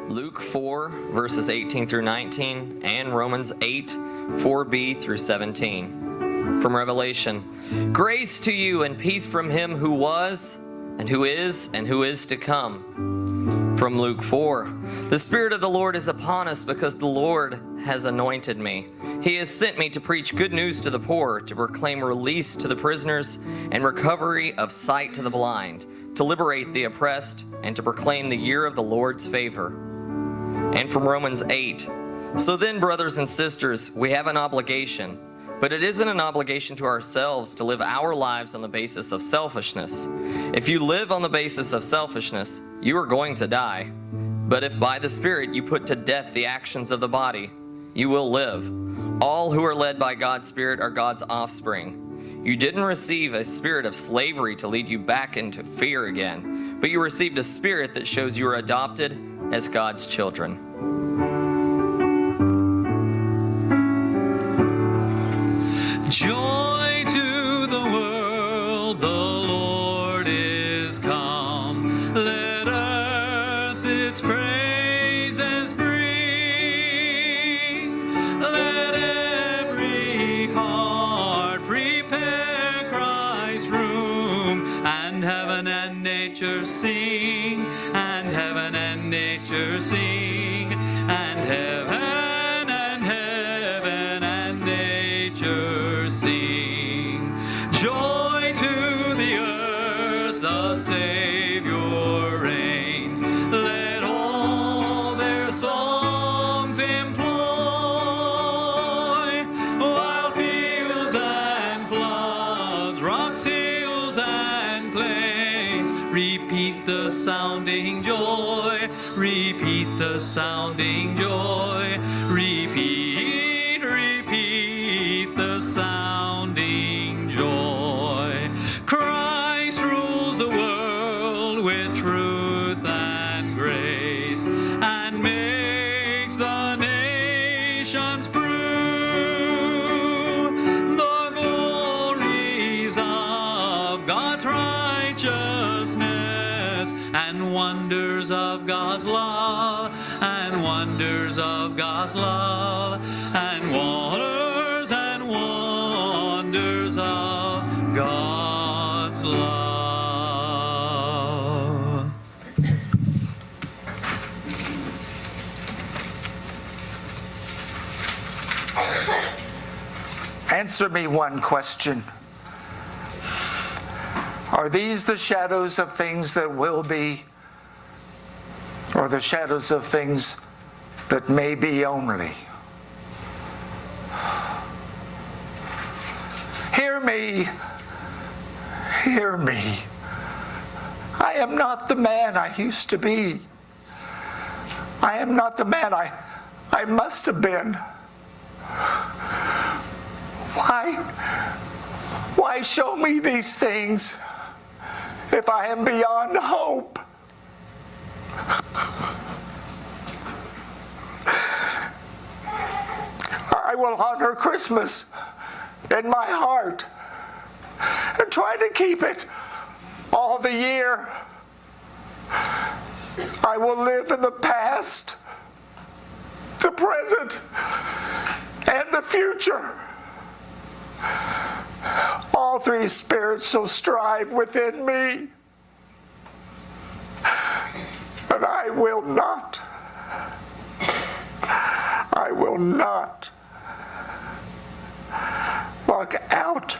Luke 4, verses 18 through 19, and Romans 8, 4b through 17. From Revelation, grace to you and peace from him who was, and who is to come. From Luke 4, the Spirit of the Lord is upon us because the Lord has anointed me. He has sent me to preach good news to the poor, to proclaim release to the prisoners, and recovery of sight to the blind, to liberate the oppressed, and to proclaim the year of the Lord's favor. And from Romans 8, so then, brothers and sisters, we have an obligation, but it isn't an obligation to ourselves to live our lives on the basis of selfishness. If you live on the basis of selfishness, you are going to die. But if by the Spirit you put to death the actions of the body, you will live. All who are led by God's Spirit are God's offspring. You didn't receive a spirit of slavery to lead you back into fear again, but you received a spirit that shows you are adopted as God's children. Joy to the world, the Lord is come. Let earth its praises bring. Let every heart prepare Christ's room, and heaven and nature sing, and heaven and nature sing, and heaven and heaven and nature sing. Joy to the earth, the Savior reigns. Let all their songs employ, while fields and floods, rocks, hills, and plains repeat the sounding joy, repeat the sounding joy, repeat, repeat the sounding joy. Christ rules the world with truth and grace, and makes the nations prove the glories of God's righteousness, and wonders of God's love, and wonders of God's love, and wonders of God's love. Answer me one question. Are these the shadows of things that will be, or the shadows of things that may be only? Hear me. Hear me. I am not the man I used to be. I am not the man I must have been. Why show me these things if I am beyond hope? I will honor Christmas in my heart and try to keep it all the year. I will live in the past, the present, and the future. All three spirits shall strive within me, but I will not block out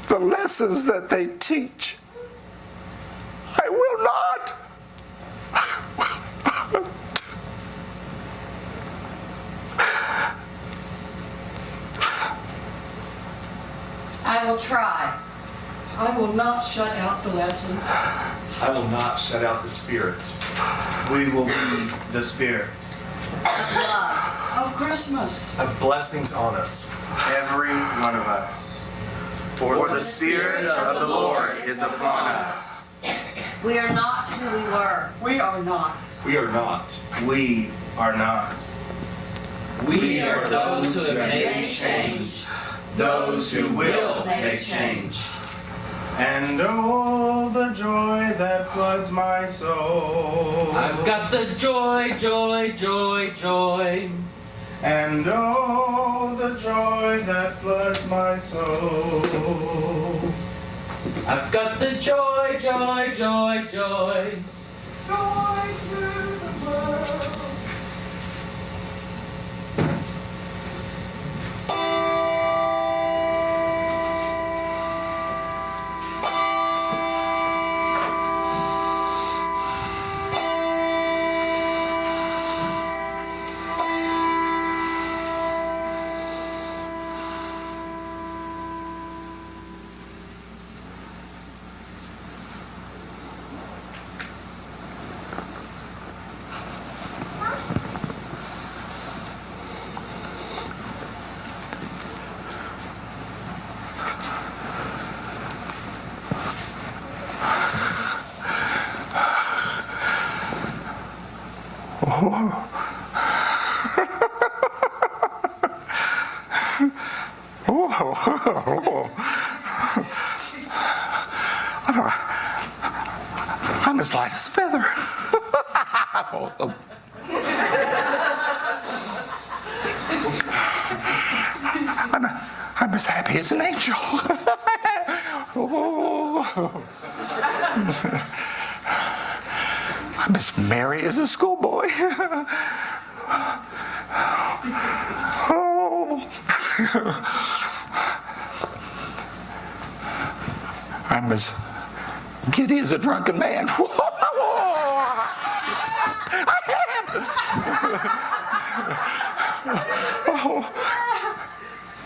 the lessons that they teach. I will not. I will try. I will not shut out the lessons. I will not shut out the Spirit. We will be the Spirit. Of love. Of Christmas. Of blessings on us. Every one of us. For the Spirit of the Lord is upon us. We are not who we were. We are not. We are not. We are not. We are those who have made change. Those who will make change. And oh, the joy that floods my soul. I've got the joy, joy, joy, joy. And oh, the joy that floods my soul. I've got the joy, joy, joy, joy. Going through the world. I'm as light as a feather. I'm as happy as an angel. I'm as merry as a schoolboy. I'm as giddy as a drunken man.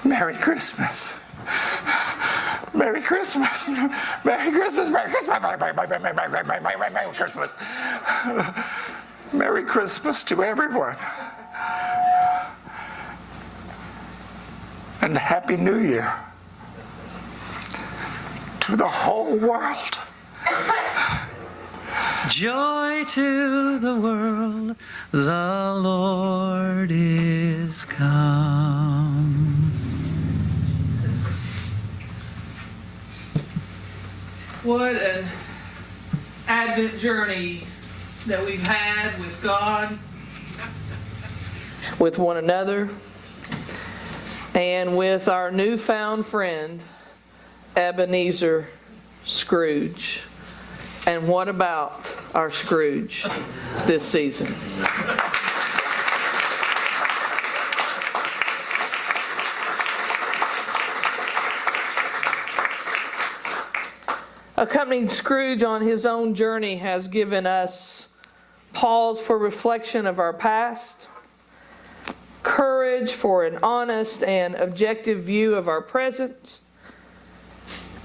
Merry Christmas. Merry Christmas. Merry Christmas. Merry Christmas. Merry Christmas. Merry Christmas to everyone. And Happy New Year to the whole world. Joy to the world, the Lord is come. What an Advent journey that we've had with God, with one another, and with our newfound friend, Ebenezer Scrooge. And what about our Scrooge this season? Accompanying Scrooge on his own journey has given us pause for reflection of our past, courage for an honest and objective view of our present,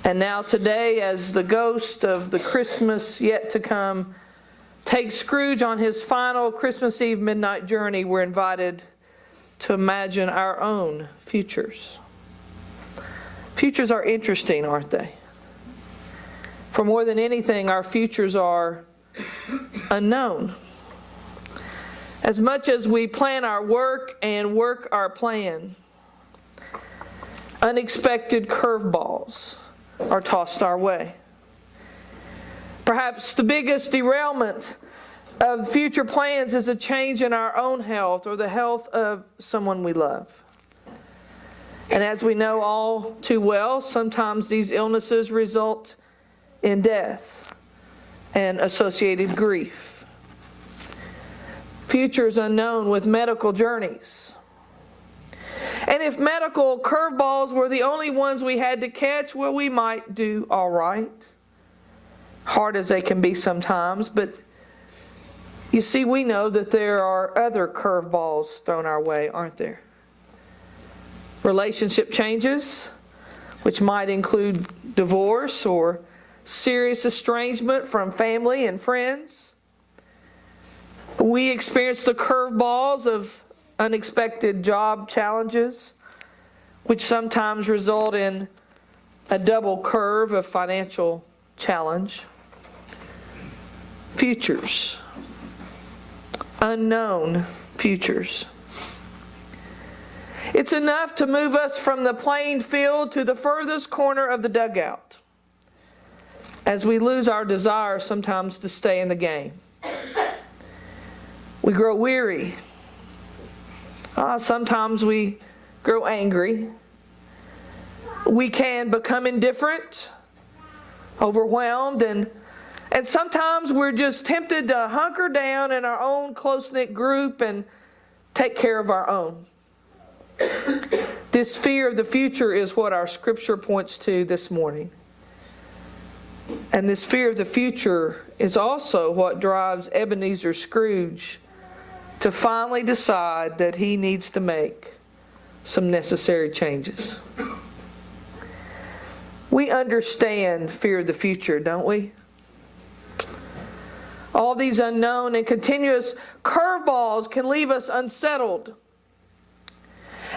and now today, as the ghost of the Christmas yet to come takes Scrooge on his final Christmas Eve midnight journey, we're invited to imagine our own futures. Futures are interesting, aren't they? For more than anything, our futures are unknown. As much as we plan our work and work our plan, unexpected curveballs are tossed our way. Perhaps the biggest derailment of future plans is a change in our own health or the health of someone we love. And as we know all too well, sometimes these illnesses result in death and associated grief. Futures unknown with medical journeys. And if medical curveballs were the only ones we had to catch, well, we might do all right. Hard as they can be sometimes, but you see, we know that there are other curveballs thrown our way, aren't there? Relationship changes, which might include divorce or serious estrangement from family and friends. We experience the curveballs of unexpected job challenges, which sometimes result in a double curve of financial challenge. Futures. Unknown futures. It's enough to move us from the playing field to the furthest corner of the dugout. as we lose our desire sometimes to stay in the game. We grow weary. Sometimes we grow angry. We can become indifferent, overwhelmed, and sometimes we're just tempted to hunker down in our own close-knit group and take care of our own. This fear of the future is what our scripture points to this morning. And this fear of the future is also what drives Ebenezer Scrooge to finally decide that he needs to make some necessary changes. We understand fear of the future, don't we? All these unknown and continuous curveballs can leave us unsettled.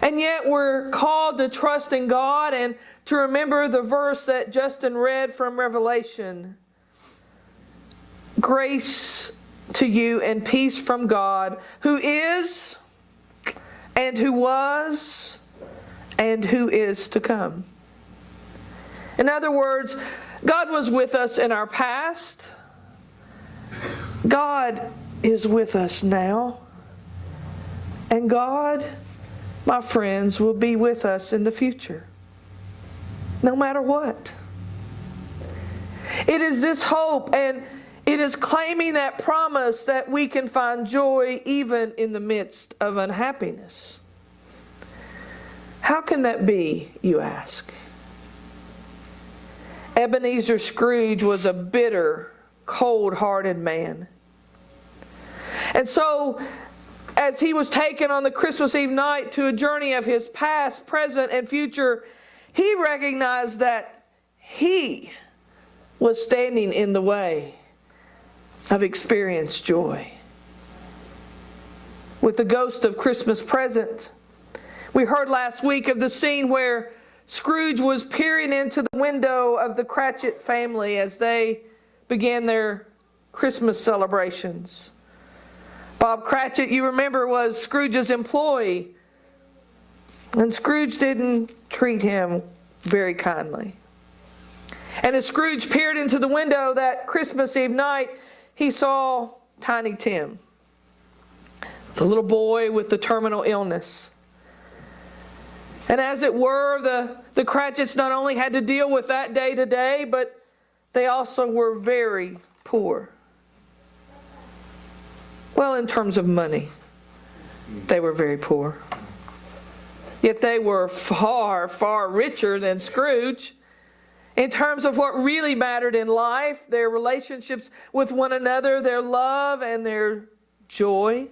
And yet we're called to trust in God and to remember the verse that Justin read from Revelation. Grace to you and peace from God, who is, and who was, and who is to come. In other words, God was with us in our past. God is with us now. And God, my friends, will be with us in the future, no matter what. It is this hope and it is claiming that promise that we can find joy even in the midst of unhappiness. How can that be, you ask? Ebenezer Scrooge was a bitter, cold-hearted man. And so, as he was taken on the Christmas Eve night to a journey of his past, present, and future, he recognized that he was standing in the way of experienced joy. With the ghost of Christmas present, we heard last week of the scene where Scrooge was peering into the window of the Cratchit family as they began their Christmas celebrations. Bob Cratchit, you remember, was Scrooge's employee, and Scrooge didn't treat him very kindly. And as Scrooge peered into the window that Christmas Eve night, he saw Tiny Tim, the little boy with the terminal illness. And as it were, the Cratchits not only had to deal with that day to day, but they also were very poor. Well, in terms of money, they were very poor. Yet they were far, far richer than Scrooge. In terms of what really mattered in life, their relationships with one another, their love and their joy.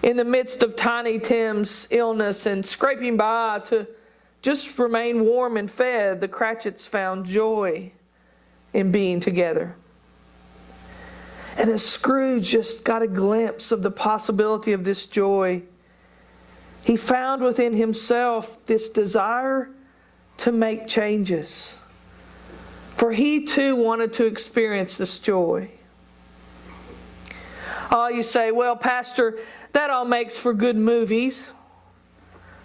In the midst of Tiny Tim's illness and scraping by to just remain warm and fed, the Cratchits found joy in being together. And as Scrooge just got a glimpse of the possibility of this joy, he found within himself this desire to make changes. For he too wanted to experience this joy. Oh, you say, well, Pastor, that all makes for good movies.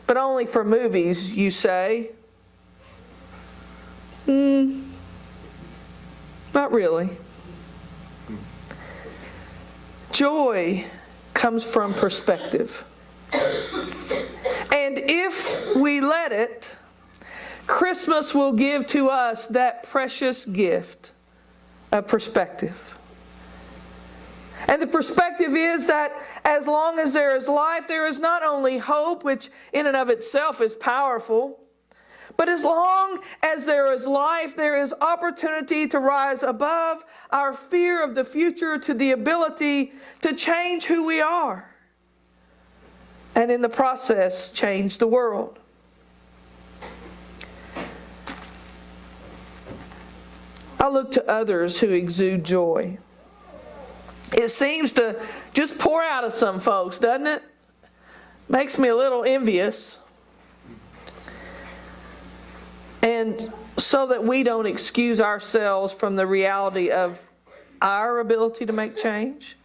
But only for movies, you say. Not really. Joy comes from perspective. And if we let it, Christmas will give to us that precious gift of perspective. And the perspective is that as long as there is life, there is not only hope, which in and of itself is powerful, but as long as there is life, there is opportunity to rise above our fear of the future to the ability to change who we are. And in the process, change the world. I look to others who exude joy. It seems to just pour out of some folks, doesn't it? Makes me a little envious. And so that we don't excuse ourselves from the reality of our ability to make change,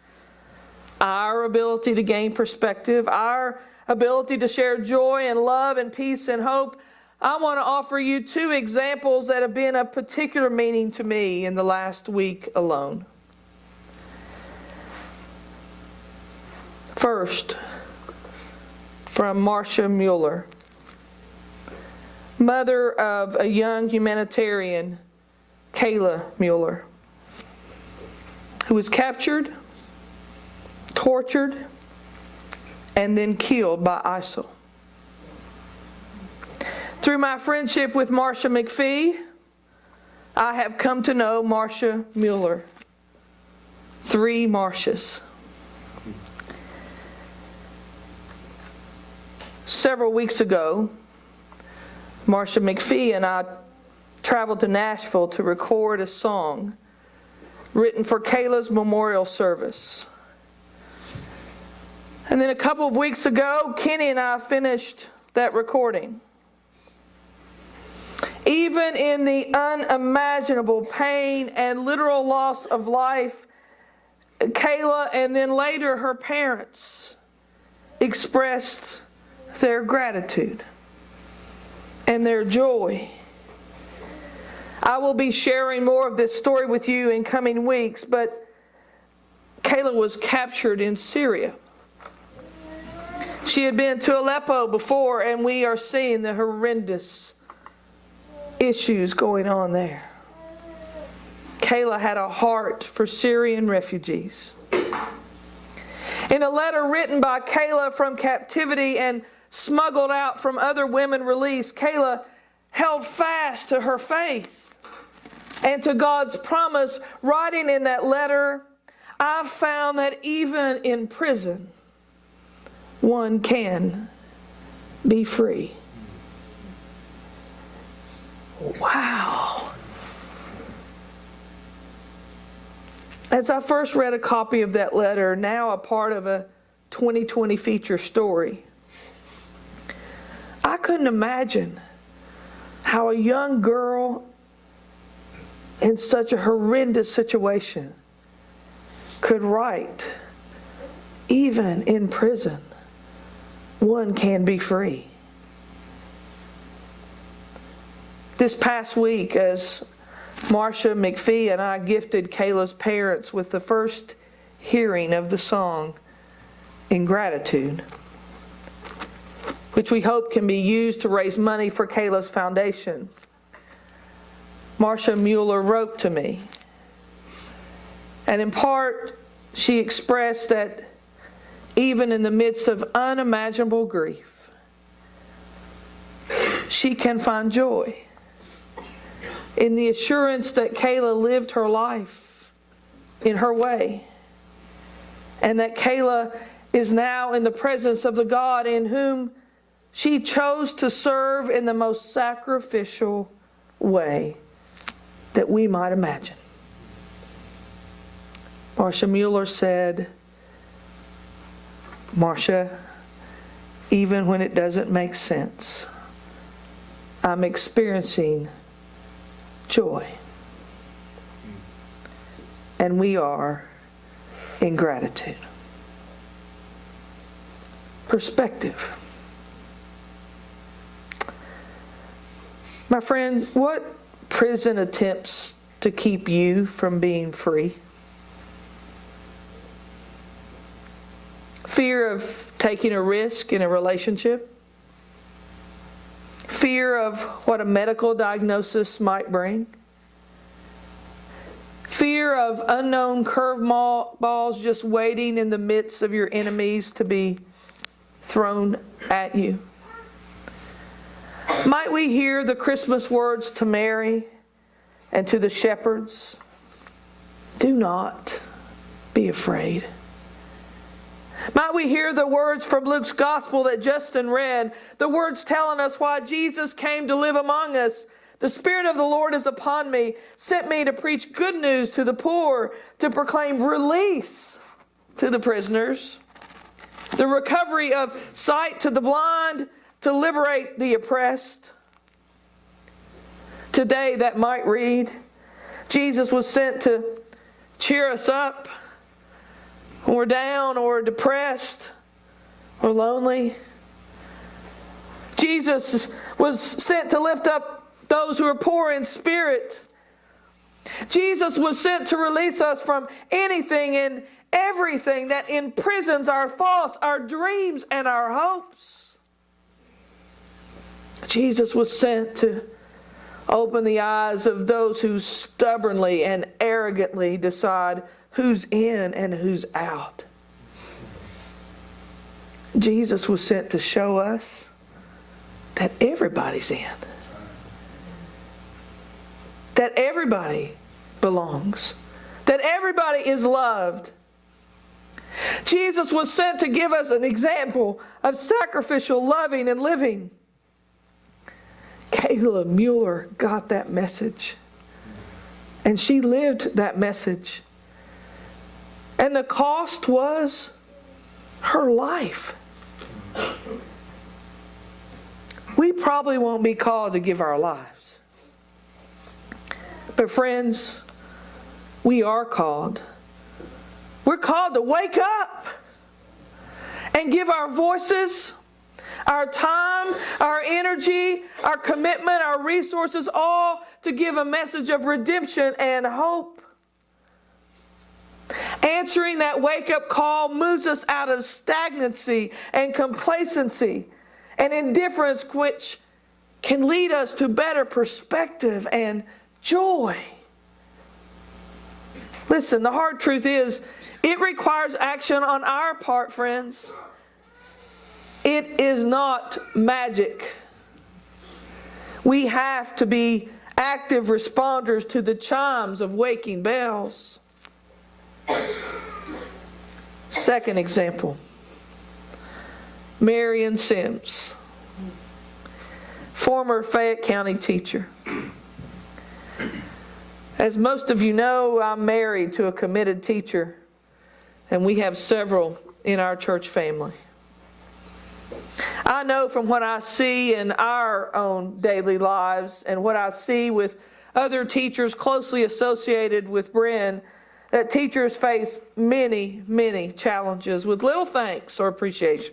our ability to gain perspective, our ability to share joy and love and peace and hope, I want to offer you two examples that have been of particular meaning to me in the last week alone. First, from Marsha Mueller, mother of a young humanitarian, Kayla Mueller, who was captured, tortured, and then killed by ISIL. Through my friendship with Marsha McPhee, I have come to know Marsha Mueller. 3 Marshas. Several weeks ago, Marsha McPhee and I traveled to Nashville to record a song written for Kayla's memorial service. And then a couple of weeks ago, Kenny and I finished that recording. Even in the unimaginable pain and literal loss of life, Kayla and then later her parents expressed their gratitude and their joy. I will be sharing more of this story with you in coming weeks, but Kayla was captured in Syria. She had been to Aleppo before, and we are seeing the horrendous issues going on there. Kayla had a heart for Syrian refugees. In a letter written by Kayla from captivity and smuggled out from other women released, Kayla held fast to her faith and to God's promise, writing in that letter, "I found that even in prison, one can be free." Wow. As I first read a copy of that letter, now a part of a 2020 feature story, I couldn't imagine how a young girl in such a horrendous situation could write, "Even in prison, one can be free." This past week, as Marsha McPhee and I gifted Kayla's parents with the first hearing of the song in gratitude, which we hope can be used to raise money for Kayla's foundation, Marsha Mueller wrote to me. And in part, she expressed that even in the midst of unimaginable grief, she can find joy in the assurance that Kayla lived her life in her way, and that Kayla is now in the presence of the God in whom she chose to serve in the most sacrificial way that we might imagine. Marsha Mueller said, "Marsha, even when it doesn't make sense, I'm experiencing joy. And we are in gratitude." Perspective. My friend, what prison attempts to keep you from being free? Fear of taking a risk in a relationship? Fear of what a medical diagnosis might bring? Fear of unknown curveballs just waiting in the midst of your enemies to be thrown at you? Might we hear the Christmas words to Mary and to the shepherds? Do not be afraid. Might we hear the words from Luke's gospel that Justin read, the words telling us why Jesus came to live among us? "The Spirit of the Lord is upon me, sent me to preach good news to the poor, to proclaim release to the prisoners, the recovery of sight to the blind, to liberate the oppressed." Today that might read, Jesus was sent to cheer us up when we're down or depressed or lonely. Jesus was sent to lift up those who are poor in spirit. Jesus was sent to release us from anything and everything that imprisons our thoughts, our dreams, and our hopes. Jesus was sent to open the eyes of those who stubbornly and arrogantly decide who's in and who's out. Jesus was sent to show us that everybody's in. That everybody belongs. That everybody is loved. Jesus was sent to give us an example of sacrificial loving and living. Kayla Mueller got that message. And she lived that message. And the cost was her life. We probably won't be called to give our lives. But friends, we are called. We're called to wake up and give our voices, our time, our energy, our commitment, our resources, all to give a message of redemption and hope. Answering that wake-up call moves us out of stagnancy and complacency and indifference, which can lead us to better perspective and joy. Listen, the hard truth is, it requires action on our part, friends. It is not magic. We have to be active responders to the chimes of waking bells. Second example, Marion Sims, former Fayette County teacher. As most of you know, I'm married to a committed teacher, and we have several in our church family. I know from what I see in our own daily lives and what I see with other teachers closely associated with Bryn, that teachers face many, many challenges with little thanks or appreciation.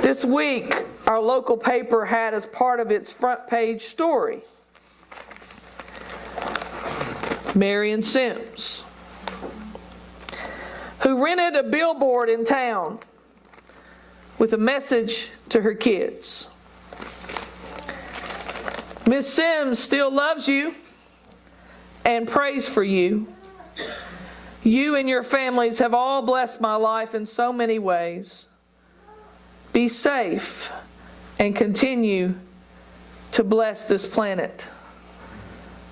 This week, our local paper had as part of its front page story, Marion Sims, who rented a billboard in town with a message to her kids. Miss Sims still loves you and prays for you. You and your families have all blessed my life in so many ways. Be safe and continue to bless this planet.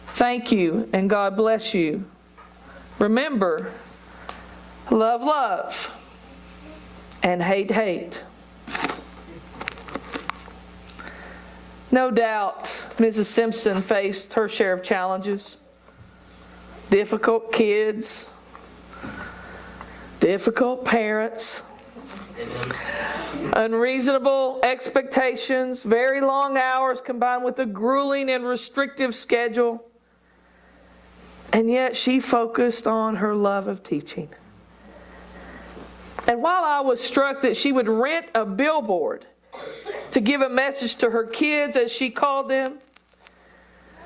Thank you and God bless you. Remember, love, love, and hate, hate. No doubt, Mrs. Simpson faced her share of challenges. Difficult kids, difficult parents, unreasonable expectations, very long hours combined with a grueling and restrictive schedule. And yet she focused on her love of teaching. And while I was struck that she would rent a billboard to give a message to her kids, as she called them,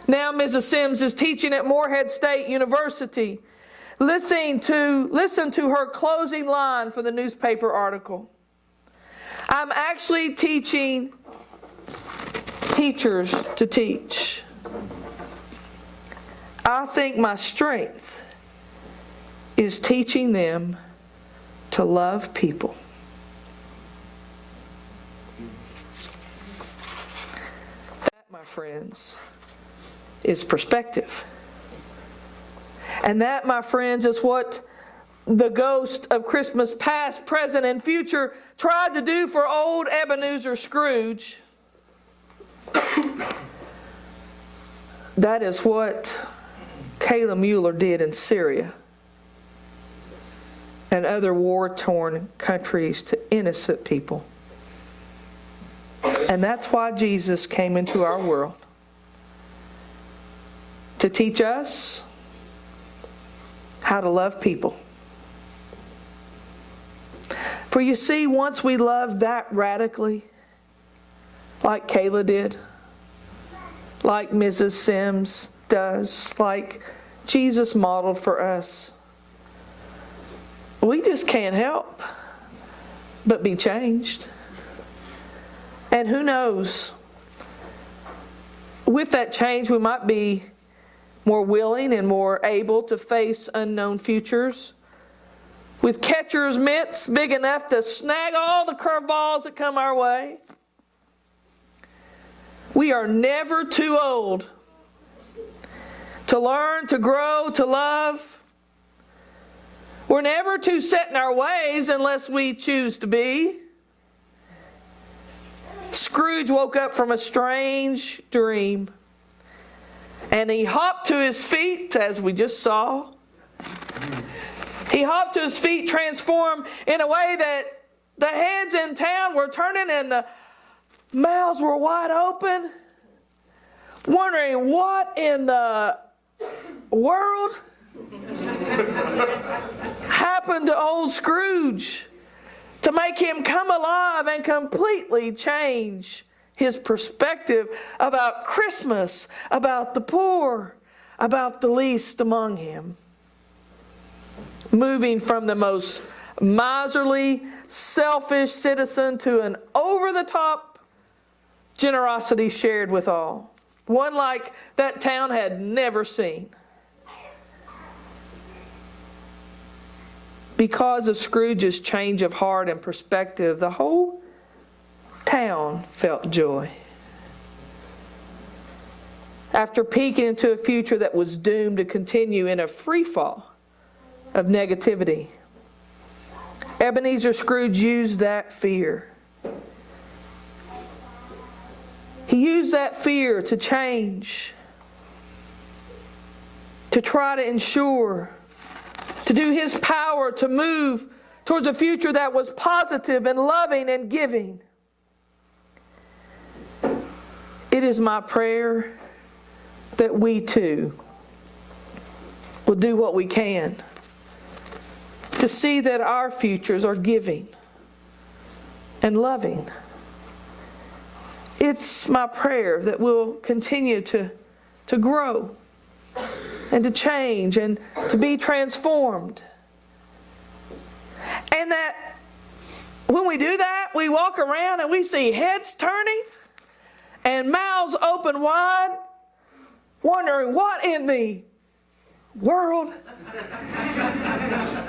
now Mrs. Sims is teaching at Morehead State University. Listen to her closing line for the newspaper article. I'm actually teaching teachers to teach. I think my strength is teaching them to love people. That, my friends, is perspective. And that, my friends, is what the ghost of Christmas past, present, and future tried to do for old Ebenezer Scrooge. That is what Kayla Mueller did in Syria and other war-torn countries to innocent people. And that's why Jesus came into our world. To teach us how to love people. For you see, once we love that radically, like Kayla did, like Mrs. Sims does, like Jesus modeled for us. We just can't help but be changed. And who knows, with that change, we might be more willing and more able to face unknown futures with catcher's mitts big enough to snag all the curveballs that come our way. We are never too old to learn, to grow, to love. We're never too set in our ways unless we choose to be. Scrooge woke up from a strange dream, and he hopped to his feet, as we just saw. He hopped to his feet, transformed in a way that the heads in town were turning and the mouths were wide open, wondering what in the world happened to old Scrooge to make him come alive and completely change his perspective about Christmas, about the poor, about the least among him. Moving from the most miserly, selfish citizen to an over-the-top generosity shared with all. One like that town had never seen. Because of Scrooge's change of heart and perspective, the whole town felt joy. After peeking into a future that was doomed to continue in a free fall of negativity, Ebenezer Scrooge used that fear. He used that fear to change, to try to ensure, to do his power to move towards a future that was positive and loving and giving. It is my prayer that we too will do what we can to see that our futures are giving and loving. It's my prayer that we'll continue to grow and to change and to be transformed. And that when we do that, we walk around and we see heads turning and mouths open wide, wondering what in the world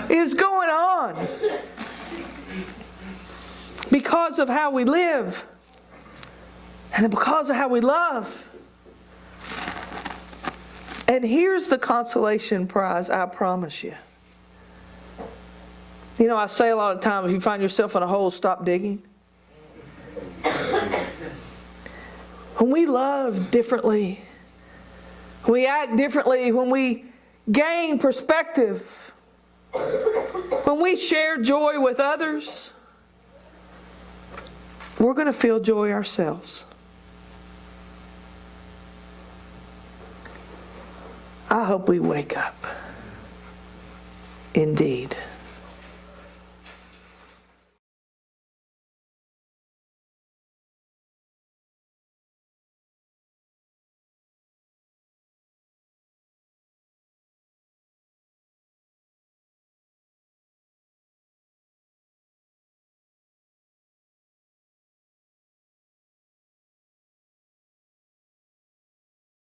is going on because of how we live and because of how we love. And here's the consolation prize, I promise you. You know, I say a lot of times, if you find yourself in a hole, stop digging. When we love differently, when we act differently, when we gain perspective, when we share joy with others, we're going to feel joy ourselves. I hope we wake up. Indeed.